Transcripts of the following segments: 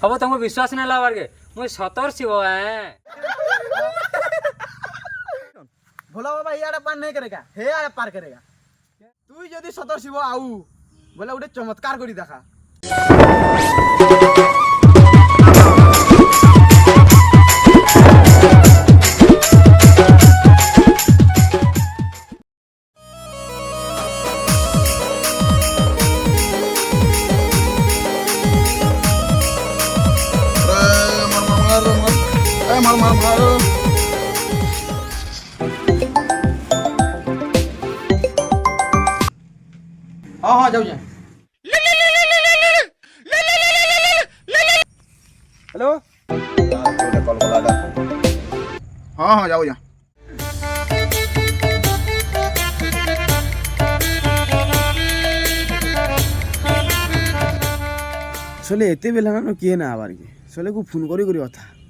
अब तुमको विश्वास नहीं लावार के मुझे सतर शिव है भोला बाबा ये पार नहीं करेगा हे आड़े पार करेगा तू यदि सतर शिव आउ बोले गोटे चमत्कार करी देखा हाँ जाऊ जा हेलो हाँ जाऊ जा सोले एते बेला न किए ना आबार के सोले को फोन करी कथा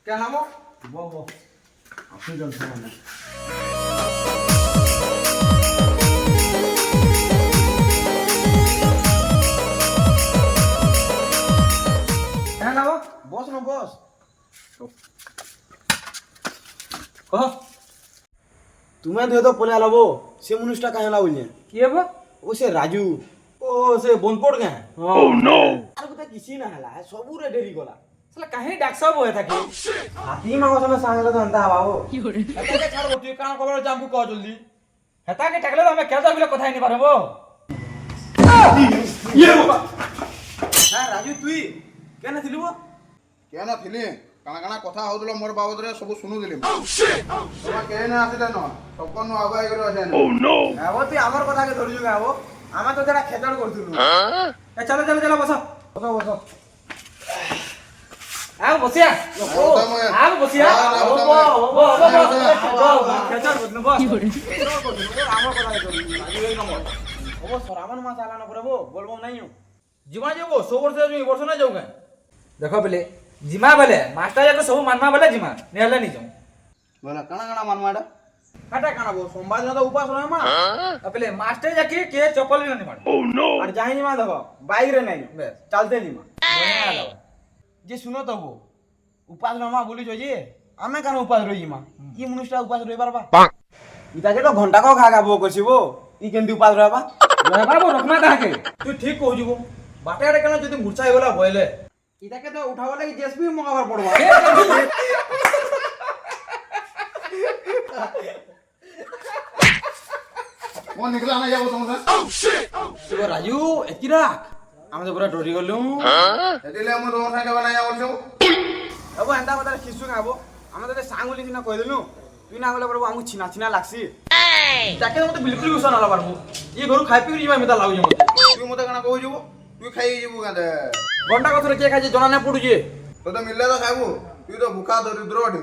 क्या नाम हो वो अपने जल से क्या नाम हो बॉस नो बॉस कह तुम्हें दे दो पले आलो से मनुष्यटा कहाँ लाउल किए बो ओ से राजू ओ से बोनपोड़ गए ओह नो अरे बता किसी ना हला है सबू रे डेरी गला साला काहे डाक सब होए था के हाथी मांगो समय सांगला तो अंता बाबू हेता के छाड़ बोटी कान खबर जामकु कह जल्दी हेता के टकले तो हमें क्या बिले कथा नहीं पारबो ये बाबा हां राजू तुई केना थिलु वो केना थिली काना काना कथा होदलो मोर बाबद रे सब सुनु दिली तोमा केना आसिले न सबकन आगाई करे असे ओह नो आबो तुई हमर कथा के धरजु गाबो आमा तो जरा खेचड़ करथुलु ए चलो चलो चलो बसो बसो बसो आओ बसिया आओ बसिया खेचड़ बदन बो हमर कथा के धरजु राजू ए नंबर ओ सरावन मास आला न प्रभु बोलबो नहीं जीवा जेबो 100 वर्ष जो वर्ष ना जाऊ देखो बेले जिमा बेले मास्टर जाको सब मानमा बेले जिमा नेहले नहीं जाऊ बोला काना काना मानमाडा काटा काना बो सोमवार दिन तो उपास रहे मा अपले मास्टर जाके के चप्पल भी नहीं मार ओह नो और जाहि मा देखो बाइक रे नहीं बस चलते नहीं मा बने आलो जे सुनो तो वो उपास रमा बोली जो जे आमे कान उपास रही मा ई मनुष्य उपास रही बारबा इता के तो घंटा को खा बो करसिबो ई केंदी उपास रहबा रहबा बो रखना ताके तू ठीक कहू जिबो बाटे रे केना जदी मुरछाई गला भइले इता के तो उठावा लागि जेसीबी मंगावर पड़बा वो निकला ना जाबो तुमसे तो राजू एकी राख हम तो पूरा डरी गलु एदिले हम दोन संगे बनाय आवछो अब एंदा बता खिसु गाबो हम तो सांगुली सिना कह देलु तू ना गले परबो हमु छिना छिना लागसी ताके मते बिल्कुल गुस्सा ना लाबारबो ये घरु खाइ पी जिमा मिता लागु मते तू मते काना कहू जिवो तू खाई जिवो गादे घंटा कथरे के खाइ जना ना पडु जे तो मिलले तो खाबो तू तो भूखा दरिद्र अठी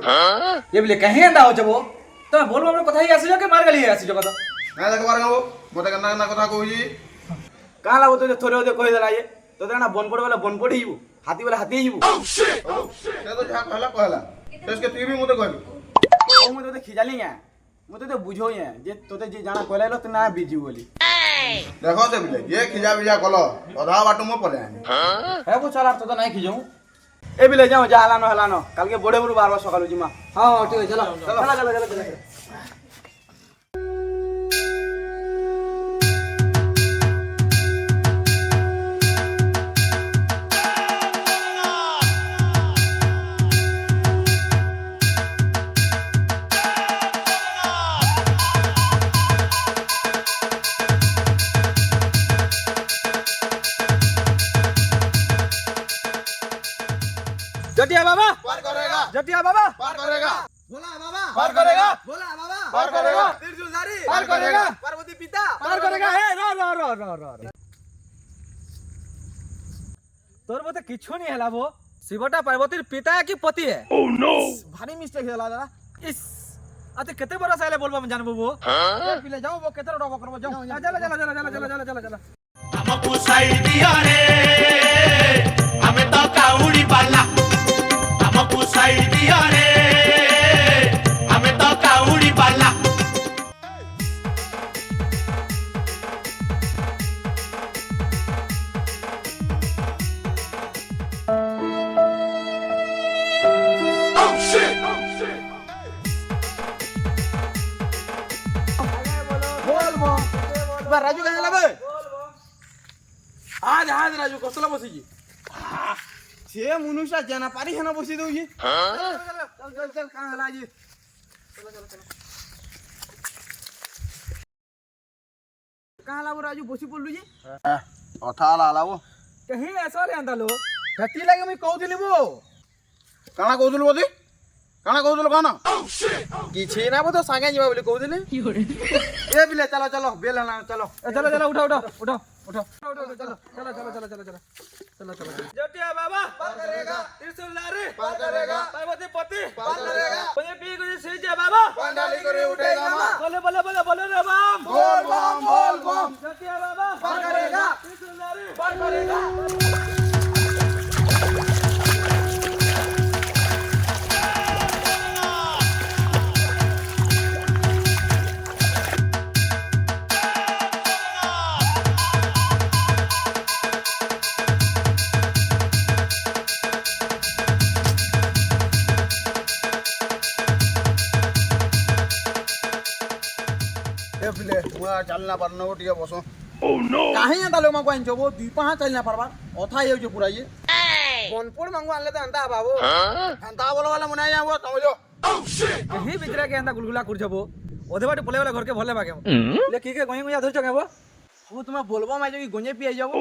ये बोले कहीं एंदा हो जबो तो बोलबो हम कथा ही आसी जो के मार गली आसी जो कथा ना देख बार गाबो मते काना काना कथा कहू जी का लागो तो थोरे ओदे कहि देला ये तो ना बन पड़ वाला बन पड़ी हिबो हाथी वाला हाथी हिबो से तो जा कहला तेस के तू भी मते कहली ओ मते खिजाली या मते तो बुझो या जे तोते जे जाना कहला तो ना बिजी बोली देखो से बिले ये खिजा बिजा कलो अधा बाटू मो पले है वो चला तो नहीं खिजाऊ ए बिले जाओ जा हला न काल के बड़े बड़े बारवा सकालु जिमा हां ठीक है चलो चला चला जटिया बाबा पार करेगा जटिया बाबा पार करेगा बोला बाबा पार करेगा बोला बाबा पार करेगा त्रिशूलधारी पार करेगा पार्वती पिता पार करेगा हे रो तोर मते किछु नहीं हला वो शिवटा पार्वतीर पिता की पति है ओह नो भारी मिस्टेक होला दादा इस अते कते बरस आले बोलबा हम जानबो वो पिले जाओ वो केतर डबो करबो जाओ चला हमको साइड दिया रे हमें तो काउड़ी पाला हमको साइड दिया रे हमें तो काउड़ी এবার রাজু কেন লাগবে আজ আজ রাজু কসলা বসিছি সে মনুষ্য জানা পারি হেনা বসি দউছি চল চল চল কাঁ হলা আজি কাঁ হলা রাজু বসি পড়লু জি କଥା ହେଲା ହେଲା ବୋ कहीं ऐसा रे अंदालो হেতি লাগি আমি কହୁଥିଲି বো କାଣା କହୁଥିଲୁ ବୋଧି କାଣା କହୁଥିଲୁ କାଣା କିଛି ନା ବୋ ତ ସାଙ୍ଗେ ଯିବା ବୋଲି କହୁଥିଲି ଏ ବିଲେ ଚାଲ ଚାଲ ବେଲ ନା ଚାଲ चलो चलो उठो उठो उठो ଉଠ चलो चलो चलो चलो चलो चलो चलो चलो जटिया बाबा पार करेगा त्रिशूल लारे पार करेगा पार्वती पति पार करेगा मुझे पी गुजर से जा बाबा पंडाली करे उठेगा मां बोले बोले बोले बोले रे बाम बोल बम जटिया बाबा पार करेगा त्रिशूल लारे पार करेगा ଏ ପିଲେ ମୁଁ ଆଉ ଚାଲି ନା ପାରୁନ ଟିକେ ବସ काहे या तालो मांगो आइछो वो दुई पाहा चलना परबा अथा हे जो पूरा ये बनपुर मांगो आले तो अंता बाबू ଏନ୍ତା ବୋଲ ବୋଲେ ମୁଁ ନାଇଁ ଯାଉ ତମେ ଯାଅ कहीं बिचरा के अंदा गुलगुला कर जबो ओदे बाटे बोले वाला घर के भले बागे ले की के गई गुया धर चकेबो वो तुम्हें बोलबो मैं जो गंजे पिए जाबो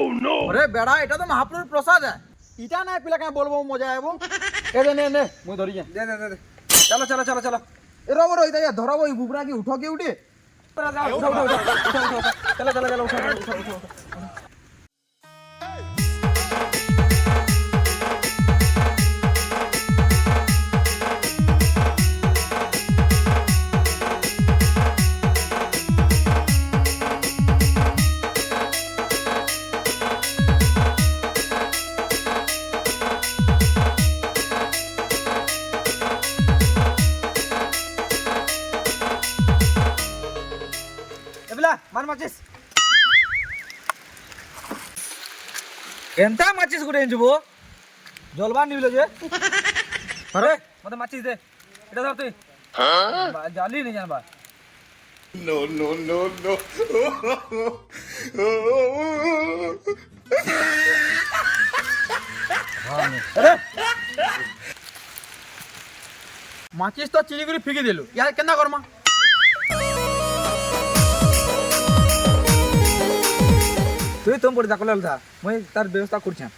अरे बेड़ा एटा तो महाप्रभु प्रसाद है इटा ना पिला का बोलबो मजा आबो ए दे ने मु धरि जा दे दे दे चलो चलो चलो चलो ए रो रो इता धरबो ई बुबरा की उठो के उठे उठो उठो उठो उठो चलो चलो चलो उठो उठो उठो मार माचिस एंता माचिस गुडे इंजबो जलबान निबलो जे अरे मते माचिस दे एटा धर तू जाली नहीं जानबा नो नो नो नो अरे माचिस तो चिली गुरी फिकी देलु यार केना करमा तू तुम पड़ दाखल था मैं तार व्यवस्था करछा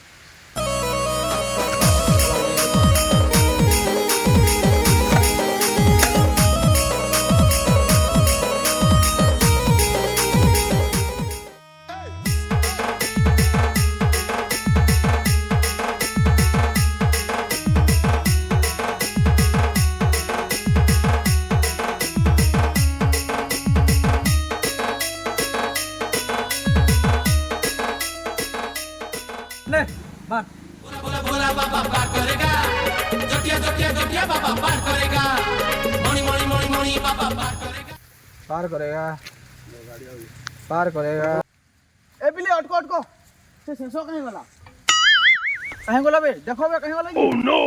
ले मार भोला भोला बाबा पार करेगा जटिया जटिया जटिया बाबा पार करेगा मणि मणि मणि मणि बाबा पार करेगा पार करेगा ए बिले अटको अटको से शेषो कहीं गला कहीं गला बे देखो बे कहीं गला ओह नो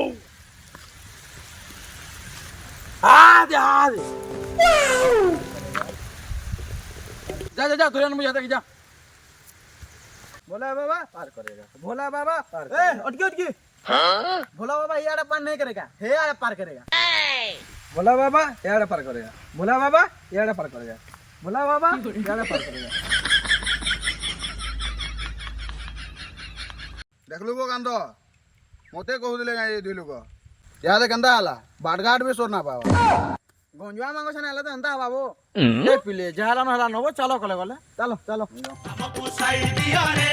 आ दे जा जा जा तुरंत मुझे जाते जा भोला बाबा पार करेगा भोला बाबा पार ए अटकी अटकी हां भोला बाबा ये आड़ा पार नहीं करेगा हे आड़ा पार करेगा भोला बाबा याड़ा पार करेगा भोला बाबा याड़ा पार करेगा भोला बाबा याड़ा पार करेगा देखलु गो कांद मते कहूदिले गाय दुई लोक याद केंदा हला बाटघाट भी सोर ना पावा गंजुआ मांगो छने हला तो अंता बाबू ए पिले जहाला न हला नबो चलो कले गले चलो चलो बाबू साइड दिया रे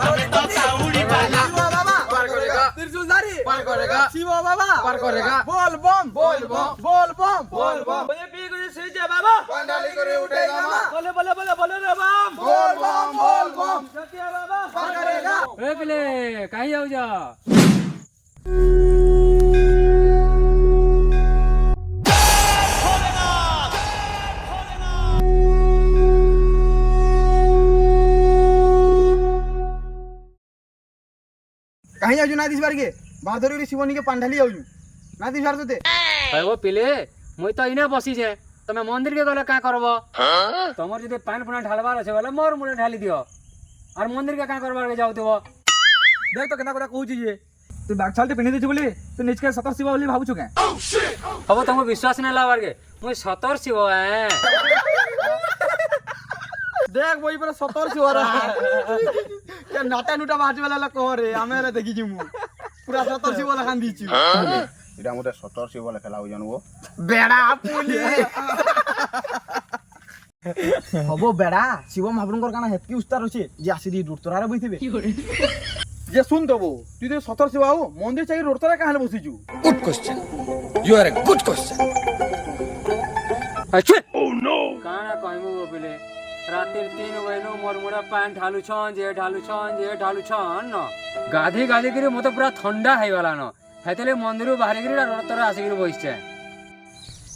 हमें तो साउड़ी वाला बाबा पार करेगा त्रिशूलधारी पार करेगा शिव बाबा पार करेगा बोल बम बोल बम बोल बम बोल बम मुझे पी गुजर से जा बाबा पंडाली करे उठेगा मां बोले बोले बोले बोले रे बाम बोल बम जटिया बाबा पार करेगा ए पिले कहीं जाऊ जा कहीं जाऊ ना दिस बार के बादरी शिवनी के पांडाली जाऊ ना दिस बार तोते वो पिले मुई तो इने बसी जे তুমি মন্দির কে গলে কাঁ করব তোমার যদি পান পুনা ঢালবার আছে বলে মোর মুড়ে ঢালি দিও আর মন্দির কে কাঁ করবার যাওতিব দেখ তো কেনা কথা কହୁଛି যে তুই বাগছালটি পিন্ধি ଦେଇଛୁ ବୋଲି তুই নিজকে সতর শিব ବୋଲି ভাবুଛୁ কেন হব তোমার বিশ্বাস নাই লাগার কে মুই সতর শিব দেখ বই পরে 17 শিবরা কে নাটা নুটা বাজি বেলা কহরে আমি এরা দেখি জিমু পুরা 17 শিব লেখান দিছি এটা মতে 17 শিব লেখা লাউ জানবো বেড়া পুলি হব বেড়া শিব মহাপ্রভুঙ্কর কানা হেতকি উস্তার আছে যে আসি দি দূরতরারে বইথিবে যে শুন দেবো তুই তো 17 শিব আও মন্দির চাই দূরতরা কাহালে বসিছু good question you are a good question আচ্ছা ও নো কানা কইমু বলে রাতের 3 বইনো মোর মুড়ে পান ঢালুছন যে ঢালুছন ন গাধি গাধি করে মতো পুরা ঠান্ডা হইগলা ন হেতলে মন্দির বাহারি করে রতরা আসি করে বইছে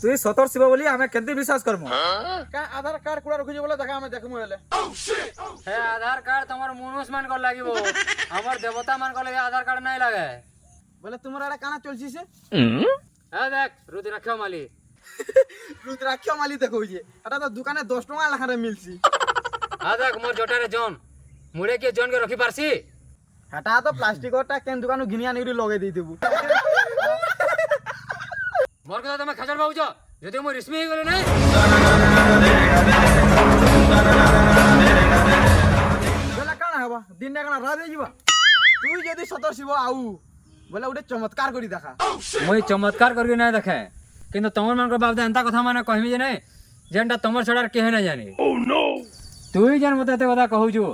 তুই সতর শিব ବୋଲି ଆମେ କେମିତି বিশ্বাস করমু কা আধার কার্ড কুড়া রখিছে বলে দেখা আমি দেখমু হেলে হে আধার কার্ড তোমার মনুষ মান কর লাগিব আমার দেবতা মান কর লাগে আধার কার্ড নাই লাগে বলে তোমার এটা কানা চলছি সে হ্যাঁ দেখ রুদ্রাক্ষ মালি রুদ্রাক্ষ মালি দেখুছে এটা তো দোকানে 10 টাকা লাখারে মিলছি হ্যাঁ দেখ মোর জটারে জন মুড়ে কে জন কে রখি পারছি এটা তো প্লাস্টিকটা কেন দোকানে ঘিনিয়া নিউরি লগাই দেই দেবু মোর কথা তুমি খাজর পাউছ যদি মই রিসমি হই গলে নাই বলে কানা হবা দিন কানা রাত হই ଯିବା তুই যদি 17 শিব আউ বলে ওটা চমৎকার করি দেখা মই চমৎকার করবি না দেখে কিন্তু তোমার মানকর বাপ এন্তা কথা মানে কহিবি যে নাই যেনটা তোমার ছড়ার কেহে না জানি ও নো তুই জান মতে এতে কথা কহুছু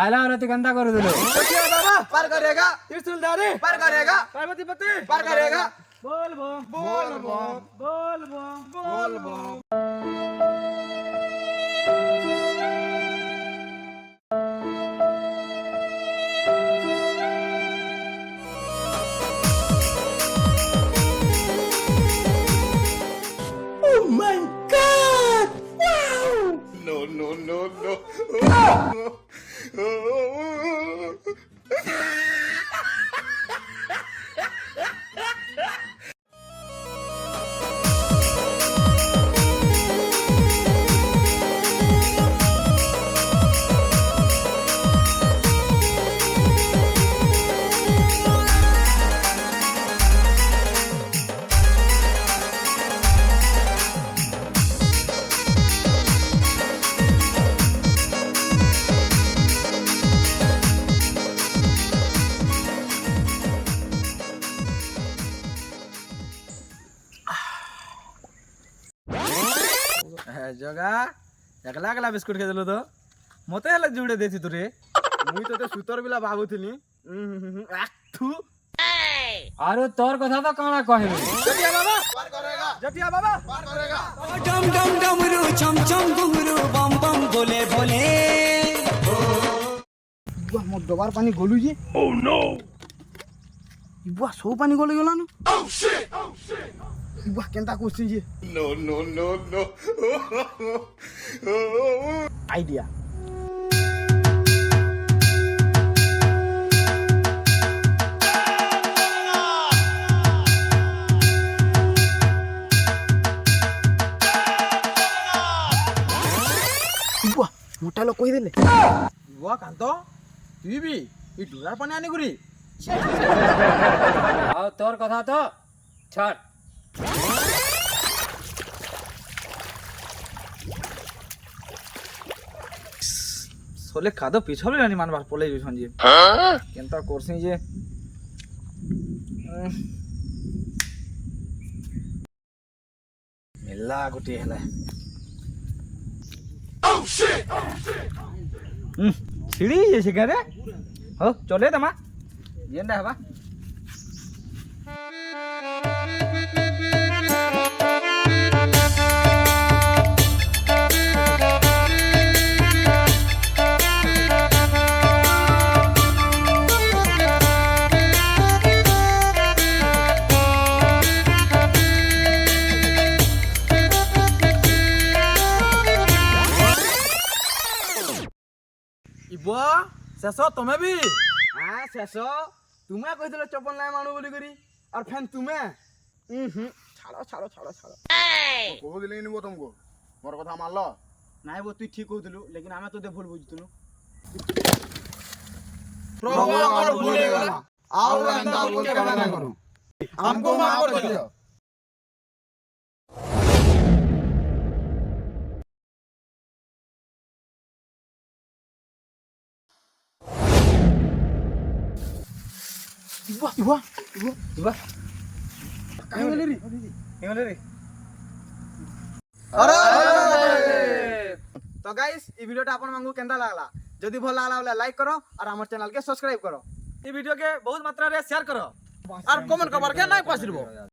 আইলা হলে তুই কেনতা করে দিল देखिए बाबा पार करेगा त्रिशूलधारी पार करेगा पार्वती पति पार करेगा बोल बम बोल बम बोल बम बोल बम জগা একলা একলা বিস্কুট খেয়ে দিল তো মতে হেলে জুড়ে দিয়েছি তোরে মুই তো সুতর বিলা ভাবুথিনি থু আর তোর কথা তো কানা কহিবি जटिया बाबा पार करेगा जटिया बाबा पार करेगा डम डम डमरू चम चम घुंघरू बम बम बोले बोले बुआ मोर डबार पानी गलु जे ओ नो बुआ सो पानी गले गला न ओ शिट बुआ केनता कोसी जे no no no no idea बुआ मोटा लोग कही देले बुआ कांत তুই বি এই ডুরার পানি আনি করি আর তোর কথা তো ছাড় সোলে কাদো পিছলে জানি মানবার পলে যাইছন যে কেনতা করছি যে মেলা গুটি হেলা ছিড়ি যাইছে কেরে হো চলে তোমা যেনটা হবা বুয়া শেষ তুমি বি হ্যাঁ শেষ তুমি কইছিল চপল নাই মানু বলি করি আর ফেন তুমি ଛାଡ଼ କହୁଥିଲି ନିବ ତମକୁ ମୋର କଥା ମାନଲ ନାଇଁ ବୋ ତୁଇ ଠିକ୍ କହୁଥିଲୁ ଲେକିନ ଆମେ ତୋତେ ଭୁଲ ବୁଝୁଥିଲୁ ପ୍ରଭୁ ଆମର ଭୁଲ ହେଇଗଲା ଆଉ ଏନ୍ତା ଭୁଲ କେବେ ନା କରୁ ଆମକୁ ମାଫ କରିଦିଅ तो गाइस ये वीडियो अपन मांगू केंदा लागला जदी भल लागला बोले लाइक करो और हमर चैनल के सब्सक्राइब करो ये वीडियो के बहुत मात्रा रे शेयर करो और कमेंट कबर के नहीं पासिरबो